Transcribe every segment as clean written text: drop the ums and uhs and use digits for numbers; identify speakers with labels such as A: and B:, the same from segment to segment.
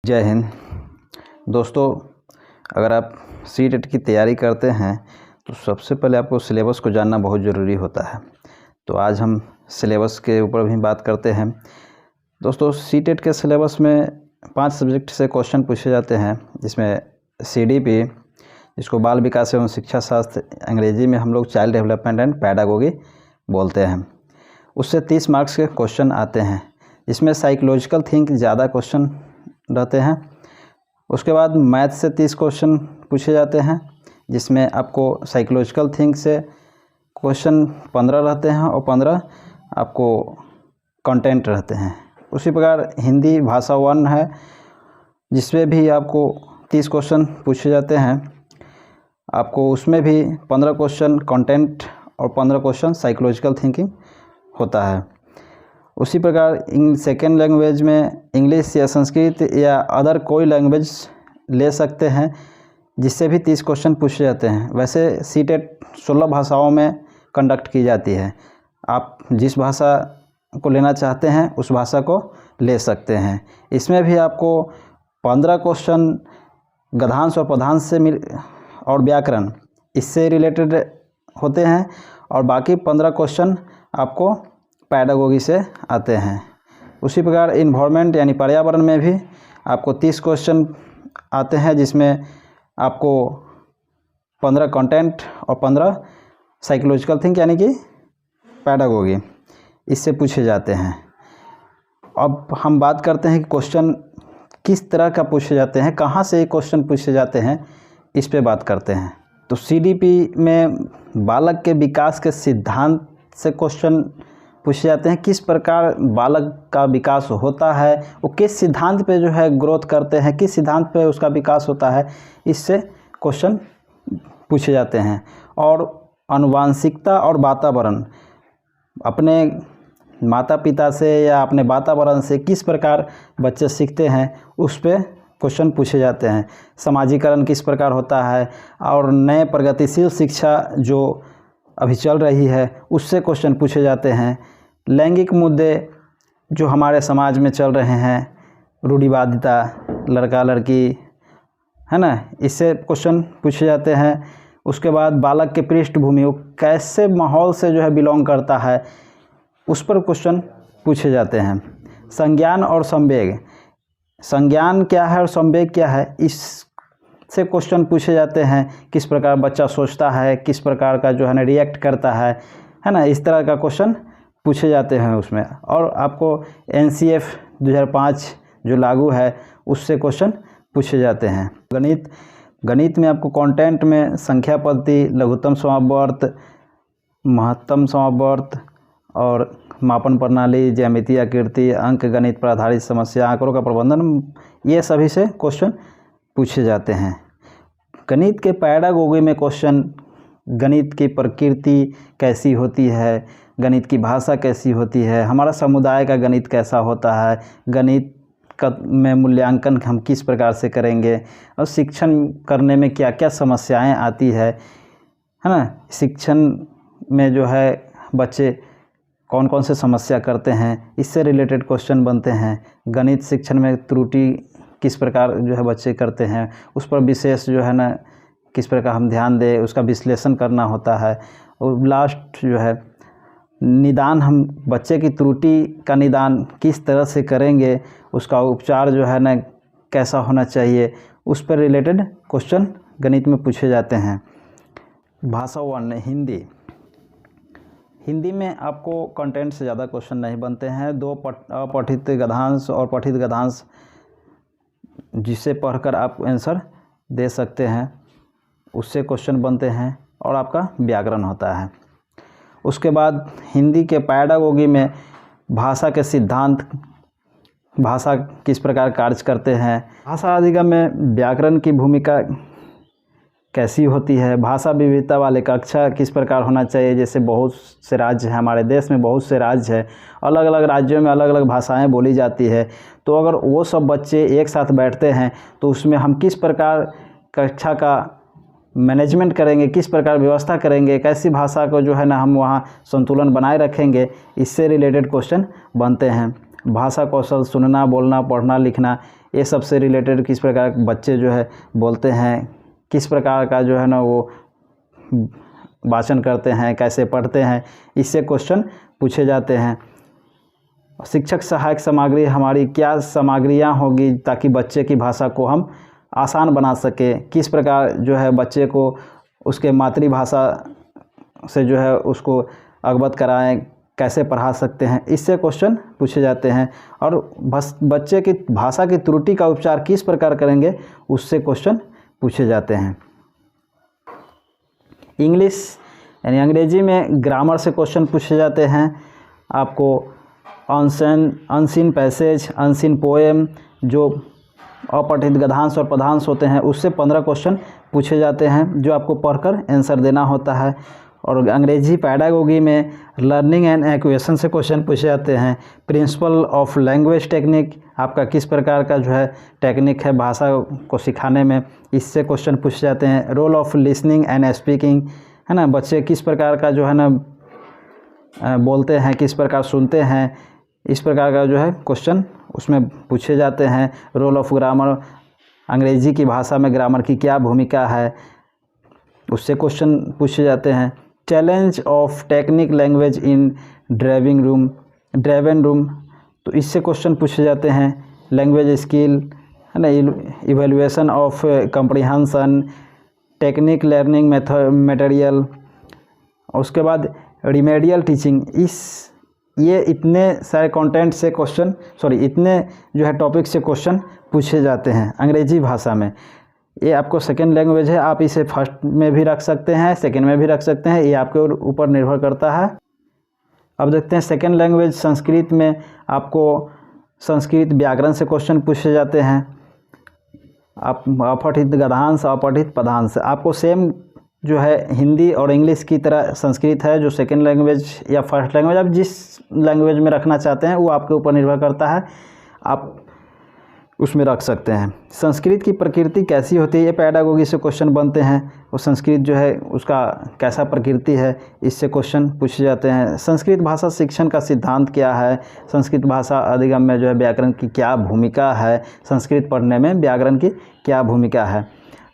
A: जय हिंद दोस्तों। अगर आप सीटेट की तैयारी करते हैं तो सबसे पहले आपको सिलेबस को जानना बहुत ज़रूरी होता है। तो आज हम सिलेबस के ऊपर भी बात करते हैं। दोस्तों, सीटेट के सिलेबस में 5 सब्जेक्ट से क्वेश्चन पूछे जाते हैं, जिसमें CDP, जिसको बाल विकास एवं शिक्षा शास्त्र, अंग्रेजी में हम लोग चाइल्ड डेवलपमेंट एंड पैडागोगी बोलते हैं, उससे 30 मार्क्स के क्वेश्चन आते हैं। इसमें साइकोलॉजिकल थिंक ज़्यादा क्वेश्चन रहते हैं। उसके बाद मैथ से 30 क्वेश्चन पूछे जाते हैं, जिसमें आपको साइकोलॉजिकल थिंक से क्वेश्चन 15 रहते हैं और 15 आपको कंटेंट रहते हैं। उसी प्रकार हिंदी भाषा 1 है, जिसमें भी आपको 30 क्वेश्चन पूछे जाते हैं। आपको उसमें भी 15 क्वेश्चन कंटेंट और 15 क्वेश्चन साइकोलॉजिकल थिंकिंग होता है। उसी प्रकार सेकेंड लैंग्वेज में इंग्लिश या संस्कृत या अदर कोई लैंग्वेज ले सकते हैं, जिससे भी 30 क्वेश्चन पूछे जाते हैं। वैसे सीटेट 16 भाषाओं में कंडक्ट की जाती है। आप जिस भाषा को लेना चाहते हैं उस भाषा को ले सकते हैं। इसमें भी आपको 15 क्वेश्चन गद्यांश और पद्यांश से और व्याकरण इससे रिलेटेड होते हैं, और बाकी 15 क्वेश्चन आपको पैडागोगी से आते हैं। उसी प्रकार इन्वायरमेंट यानी पर्यावरण में भी आपको 30 क्वेश्चन आते हैं, जिसमें आपको 15 कंटेंट और 15 साइकोलॉजिकल थिंक यानी कि पैडागोगी इससे पूछे जाते हैं। अब हम बात करते हैं कि क्वेश्चन किस तरह का पूछे जाते हैं, कहाँ से क्वेश्चन पूछे जाते हैं, इस पे बात करते हैं। तो CDP में बालक के विकास के सिद्धांत से क्वेश्चन पूछे जाते हैं। किस प्रकार बालक का विकास होता है, वो किस सिद्धांत पे जो है ग्रोथ करते हैं, किस सिद्धांत पे उसका विकास होता है, इससे क्वेश्चन पूछे जाते हैं। और आनुवंशिकता और वातावरण, अपने माता पिता से या अपने वातावरण से किस प्रकार बच्चे सीखते हैं, उस पे क्वेश्चन पूछे जाते हैं। समाजीकरण किस प्रकार होता है, और नए प्रगतिशील शिक्षा जो अभी चल रही है उससे क्वेश्चन पूछे जाते हैं। लैंगिक मुद्दे जो हमारे समाज में चल रहे हैं, रूढ़िवादिता, लड़का लड़की, है ना, इससे क्वेश्चन पूछे जाते हैं। उसके बाद बालक के पृष्ठभूमि, वो कैसे माहौल से जो है बिलोंग करता है, उस पर क्वेश्चन पूछे जाते हैं। संज्ञान और संवेग, संज्ञान क्या है और संवेग क्या है, इससे क्वेश्चन पूछे जाते हैं। किस प्रकार बच्चा सोचता है, किस प्रकार का जो है ना रिएक्ट करता है ना, इस तरह का क्वेश्चन पूछे जाते हैं उसमें। और आपको NCF 2005 जो लागू है उससे क्वेश्चन पूछे जाते हैं। गणित में आपको कंटेंट में संख्या पद्धति, लघुत्तम समावर्त, महत्तम समावर्त और मापन प्रणाली, ज्यामितीय आकृति, अंक गणित पर आधारित समस्या, आंकड़ों का प्रबंधन, ये सभी से क्वेश्चन पूछे जाते हैं। गणित के पैडागोगी में क्वेश्चन गणित की प्रकृति कैसी होती है, गणित की भाषा कैसी होती है, हमारा समुदाय का गणित कैसा होता है, गणित में मूल्यांकन हम किस प्रकार से करेंगे, और शिक्षण करने में क्या क्या समस्याएं आती है ना, शिक्षण में जो है बच्चे कौन कौन से समस्या करते हैं, इससे रिलेटेड क्वेश्चन बनते हैं। गणित शिक्षण में त्रुटि किस प्रकार जो है बच्चे करते हैं, उस पर विशेष जो है ना किस प्रकार हम ध्यान दें, उसका विश्लेषण करना होता है। और लास्ट जो है निदान, हम बच्चे की त्रुटि का निदान किस तरह से करेंगे, उसका उपचार जो है ना कैसा होना चाहिए, उस पर रिलेटेड क्वेश्चन गणित में पूछे जाते हैं। भाषा 1 हिंदी में आपको कंटेंट से ज़्यादा क्वेश्चन नहीं बनते हैं। 2 अपठित गद्यांश और पठित गद्यांश, जिसे पढ़कर आप आंसर दे सकते हैं, उससे क्वेश्चन बनते हैं। और आपका व्याकरण होता है। उसके बाद हिंदी के पैडागोगी में भाषा के सिद्धांत, भाषा किस प्रकार कार्य करते हैं, भाषा अधिगम में व्याकरण की भूमिका कैसी होती है, भाषा विविधता वाले कक्षा किस प्रकार होना चाहिए। जैसे बहुत से राज्य हैं हमारे देश में, बहुत से राज्य हैं, अलग अलग राज्यों में अलग अलग भाषाएं बोली जाती है। तो अगर वो सब बच्चे एक साथ बैठते हैं तो उसमें हम किस प्रकार कक्षा का मैनेजमेंट करेंगे, किस प्रकार व्यवस्था करेंगे, कैसी भाषा को जो है ना हम वहाँ संतुलन बनाए रखेंगे, इससे रिलेटेड क्वेश्चन बनते हैं। भाषा कौशल, सुनना, बोलना, पढ़ना, लिखना, ये सबसे रिलेटेड किस प्रकार बच्चे जो है बोलते हैं, किस प्रकार का जो है ना वो वाचन करते हैं, कैसे पढ़ते हैं, इससे क्वेश्चन पूछे जाते हैं। शिक्षक सहायक सामग्री हमारी क्या सामग्रियां होगी ताकि बच्चे की भाषा को हम आसान बना सकें, किस प्रकार जो है बच्चे को उसके मातृभाषा से जो है उसको अवगत कराएं, कैसे पढ़ा सकते हैं, इससे क्वेश्चन पूछे जाते हैं। और बच्चे की भाषा की त्रुटि का उपचार किस प्रकार करेंगे, उससे क्वेश्चन पूछे जाते हैं। इंग्लिश यानी अंग्रेजी में ग्रामर से क्वेश्चन पूछे जाते हैं। आपको अनसीन पैसेज, अनसीन पोएम, जो अपठित गद्यांश और पद्यांश होते हैं, उससे 15 क्वेश्चन पूछे जाते हैं जो आपको पढ़कर आंसर देना होता है। और अंग्रेजी पैडागोगी में लर्निंग एंड एक्वेशन से क्वेश्चन पूछे जाते हैं। प्रिंसिपल ऑफ लैंग्वेज टेक्निक, आपका किस प्रकार का जो है टेक्निक है भाषा को सिखाने में, इससे क्वेश्चन पूछे जाते हैं। Role of listening and speaking, है ना, बच्चे किस प्रकार का जो है ना बोलते हैं, किस प्रकार सुनते हैं, इस प्रकार का जो है क्वेश्चन उसमें पूछे जाते हैं। रोल ऑफ ग्रामर, अंग्रेजी की भाषा में ग्रामर की क्या भूमिका है, उससे क्वेश्चन पूछे जाते हैं। Challenge of technique language in driving room, तो इससे क्वेश्चन पूछे जाते हैं। लैंग्वेज स्किल, है ना, evaluation of comprehension, technique learning material, उसके बाद रिमेडियल टीचिंग। ये इतने सारे कंटेंट से क्वेश्चन इतने जो है टॉपिक से क्वेश्चन पूछे जाते हैं अंग्रेजी भाषा में। ये आपको सेकेंड लैंग्वेज है, आप इसे फर्स्ट में भी रख सकते हैं, सेकेंड में भी रख सकते हैं, ये आपके ऊपर निर्भर करता है। अब देखते हैं सेकेंड लैंग्वेज संस्कृत में आपको संस्कृत व्याकरण से क्वेश्चन पूछे जाते हैं। आप अपठित गद्यांश, अपठित पद्यांश, आपको सेम जो है हिंदी और इंग्लिश की तरह संस्कृत है जो सेकेंड लैंग्वेज या फर्स्ट लैंग्वेज, आप जिस लैंग्वेज में रखना चाहते हैं वो आपके ऊपर निर्भर करता है, आप उसमें रख सकते हैं। संस्कृत की प्रकृति कैसी होती है, ये पैडागोगी से क्वेश्चन बनते हैं। वो संस्कृत जो है उसका कैसा प्रकृति है, इससे क्वेश्चन पूछे जाते हैं। संस्कृत भाषा शिक्षण का सिद्धांत क्या है, संस्कृत भाषा अधिगम में जो है व्याकरण की क्या भूमिका है, संस्कृत पढ़ने में व्याकरण की क्या भूमिका है,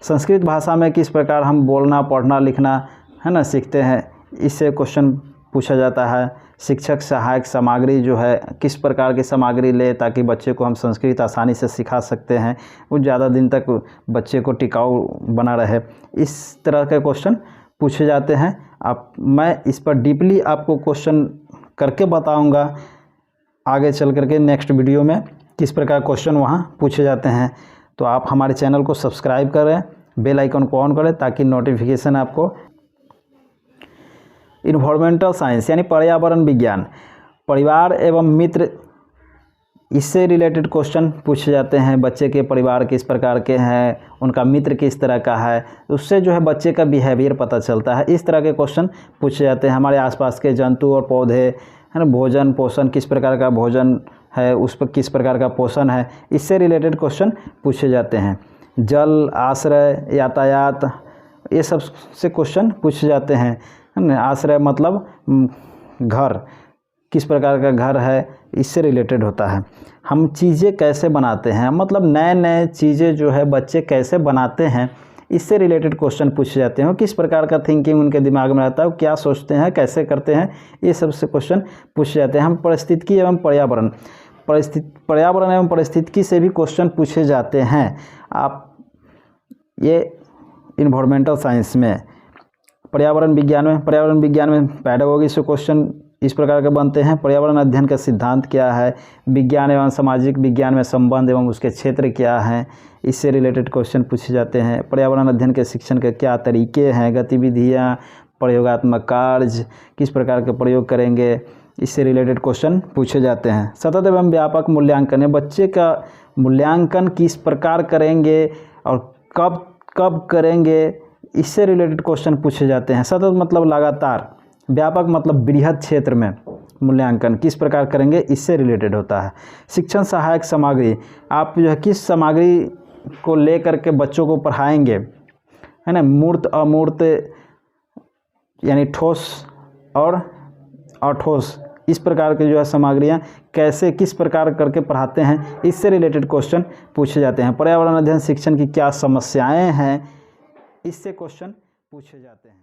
A: संस्कृत भाषा में किस प्रकार हम बोलना, पढ़ना, लिखना, है ना, सीखते हैं, इससे क्वेश्चन पूछा जाता है। शिक्षक सहायक सामग्री जो है किस प्रकार की सामग्री ले ताकि बच्चे को हम संस्कृत आसानी से सिखा सकते हैं, वो ज़्यादा दिन तक बच्चे को टिकाऊ बना रहे, इस तरह के क्वेश्चन पूछे जाते हैं। मैं इस पर डीपली आपको क्वेश्चन करके बताऊंगा आगे चल करके नेक्स्ट वीडियो में किस प्रकार क्वेश्चन वहाँ पूछे जाते हैं। तो आप हमारे चैनल को सब्सक्राइब करें, बेल आइकन को ऑन करें ताकि नोटिफिकेशन आपको। इन्वायरमेंटल साइंस यानी पर्यावरण विज्ञान, परिवार एवं मित्र, इससे रिलेटेड क्वेश्चन पूछे जाते हैं। बच्चे के परिवार किस प्रकार के हैं, उनका मित्र किस तरह का है, उससे जो है बच्चे का बिहेवियर पता चलता है, इस तरह के क्वेश्चन पूछे जाते हैं। हमारे आसपास के जंतु और पौधे, है ना, भोजन पोषण, किस प्रकार का भोजन है, उस पर किस प्रकार का पोषण है, इससे रिलेटेड क्वेश्चन पूछे जाते हैं। जल, आश्रय, यातायात, ये सब से क्वेश्चन पूछे जाते हैं। आश्रय मतलब घर, किस प्रकार का घर है, इससे रिलेटेड होता है। हम चीज़ें कैसे बनाते हैं, मतलब नए नए चीज़ें जो है बच्चे कैसे बनाते हैं, इससे रिलेटेड क्वेश्चन पूछे जाते हैं। किस प्रकार का थिंकिंग उनके दिमाग में रहता है, वो क्या सोचते हैं, कैसे करते हैं, ये सब से क्वेश्चन पूछे जाते हैं। हम पारिस्थितिकी एवं पर्यावरण एवं पारिस्थितिकी से भी क्वेश्चन पूछे जाते हैं। आप ये इन्वायरमेंटल साइंस में, पर्यावरण विज्ञान में पैडागोगी से क्वेश्चन इस प्रकार के बनते हैं। पर्यावरण अध्ययन का सिद्धांत क्या है, विज्ञान एवं सामाजिक विज्ञान में संबंध एवं उसके क्षेत्र क्या हैं, इससे रिलेटेड क्वेश्चन पूछे जाते हैं। पर्यावरण अध्ययन के शिक्षण के क्या तरीके हैं, गतिविधियाँ, प्रयोगात्मक कार्य, किस प्रकार के प्रयोग करेंगे, इससे रिलेटेड क्वेश्चन पूछे जाते हैं। सतत एवं व्यापक मूल्यांकन, बच्चे का मूल्यांकन किस प्रकार करेंगे और कब कब करेंगे, इससे रिलेटेड क्वेश्चन पूछे जाते हैं। सतत मतलब लगातार, व्यापक मतलब बृहद क्षेत्र में मूल्यांकन किस प्रकार करेंगे, इससे रिलेटेड होता है। शिक्षण सहायक सामग्री, आप जो है किस सामग्री को लेकर के बच्चों को पढ़ाएंगे, है ना, मूर्त अमूर्त यानी ठोस और अठोस, इस प्रकार के जो है सामग्रियाँ कैसे किस प्रकार करके पढ़ाते हैं, इससे रिलेटेड क्वेश्चन पूछे जाते हैं। पर्यावरण अध्ययन शिक्षण की क्या समस्याएं हैं, इससे क्वेश्चन पूछे जाते हैं।